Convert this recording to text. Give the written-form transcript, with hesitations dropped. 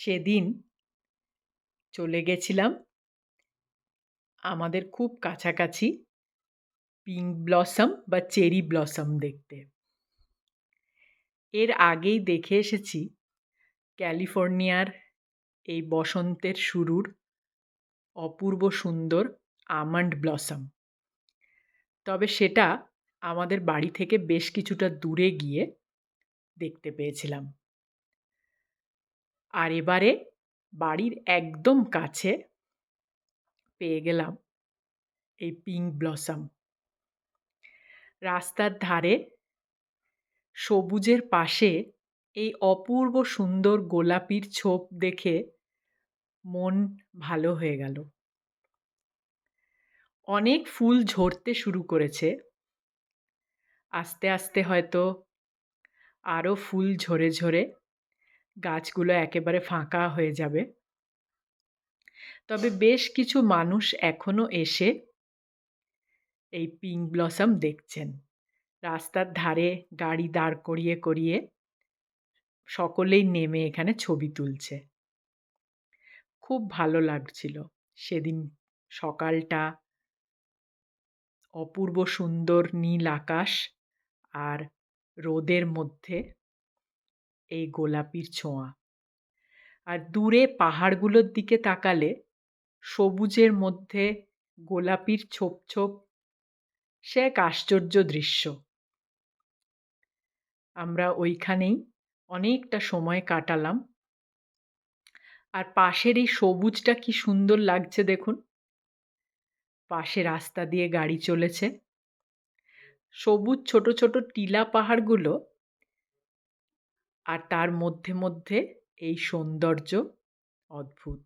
সেদিন চলে গেছিলাম আমাদের খুব কাছাকাছি পিঙ্ক ব্লসম বা চেরি ব্লসম দেখতে। এর আগেই দেখে এসেছি ক্যালিফোর্নিয়ার এই বসন্তের শুরুর অপূর্ব সুন্দর আমন্ড ব্লসম। তবে সেটা আমাদের বাড়ি থেকে বেশ কিছুটা দূরে গিয়ে দেখতে পেয়েছিলাম। আর এবারে বাড়ির একদম কাছে পেয়ে গেলাম এই পিঙ্ক ব্লসম। রাস্তার ধারে সবুজের পাশে এই অপূর্ব সুন্দর গোলাপির ছোপ দেখে মন ভালো হয়ে গেল। অনেক ফুল ঝরতে শুরু করেছে। আস্তে আস্তে হয়তো আরও ফুল ঝরে ঝরে গাছগুলো একেবারে ফাঁকা হয়ে যাবে। তবে বেশ কিছু মানুষ এখনো এসে এই পিঙ্ক ব্লসম দেখছেন। রাস্তার ধারে গাড়ি দাঁড় করিয়ে করিয়ে সকলেই নেমে এখানে ছবি তুলছে। খুব ভালো লাগছিল সেদিন সকালটা। অপূর্ব সুন্দর নীল আকাশ আর রোদের মধ্যে এই গোলাপির ছোঁয়া। আর দূরে পাহাড়গুলোর দিকে তাকালে সবুজের মধ্যে গোলাপির ছোপ ছোপ, সে এক আশ্চর্য দৃশ্য। আমরা ওইখানেই অনেকটা সময় কাটালাম। আর পাশের এই সবুজটা কি সুন্দর লাগছে দেখুন। পাশে রাস্তা দিয়ে গাড়ি চলেছে। সবুজ ছোট ছোট টিলা পাহাড়গুলো আর তার মধ্যে মধ্যে এই সৌন্দর্য অদ্ভুত।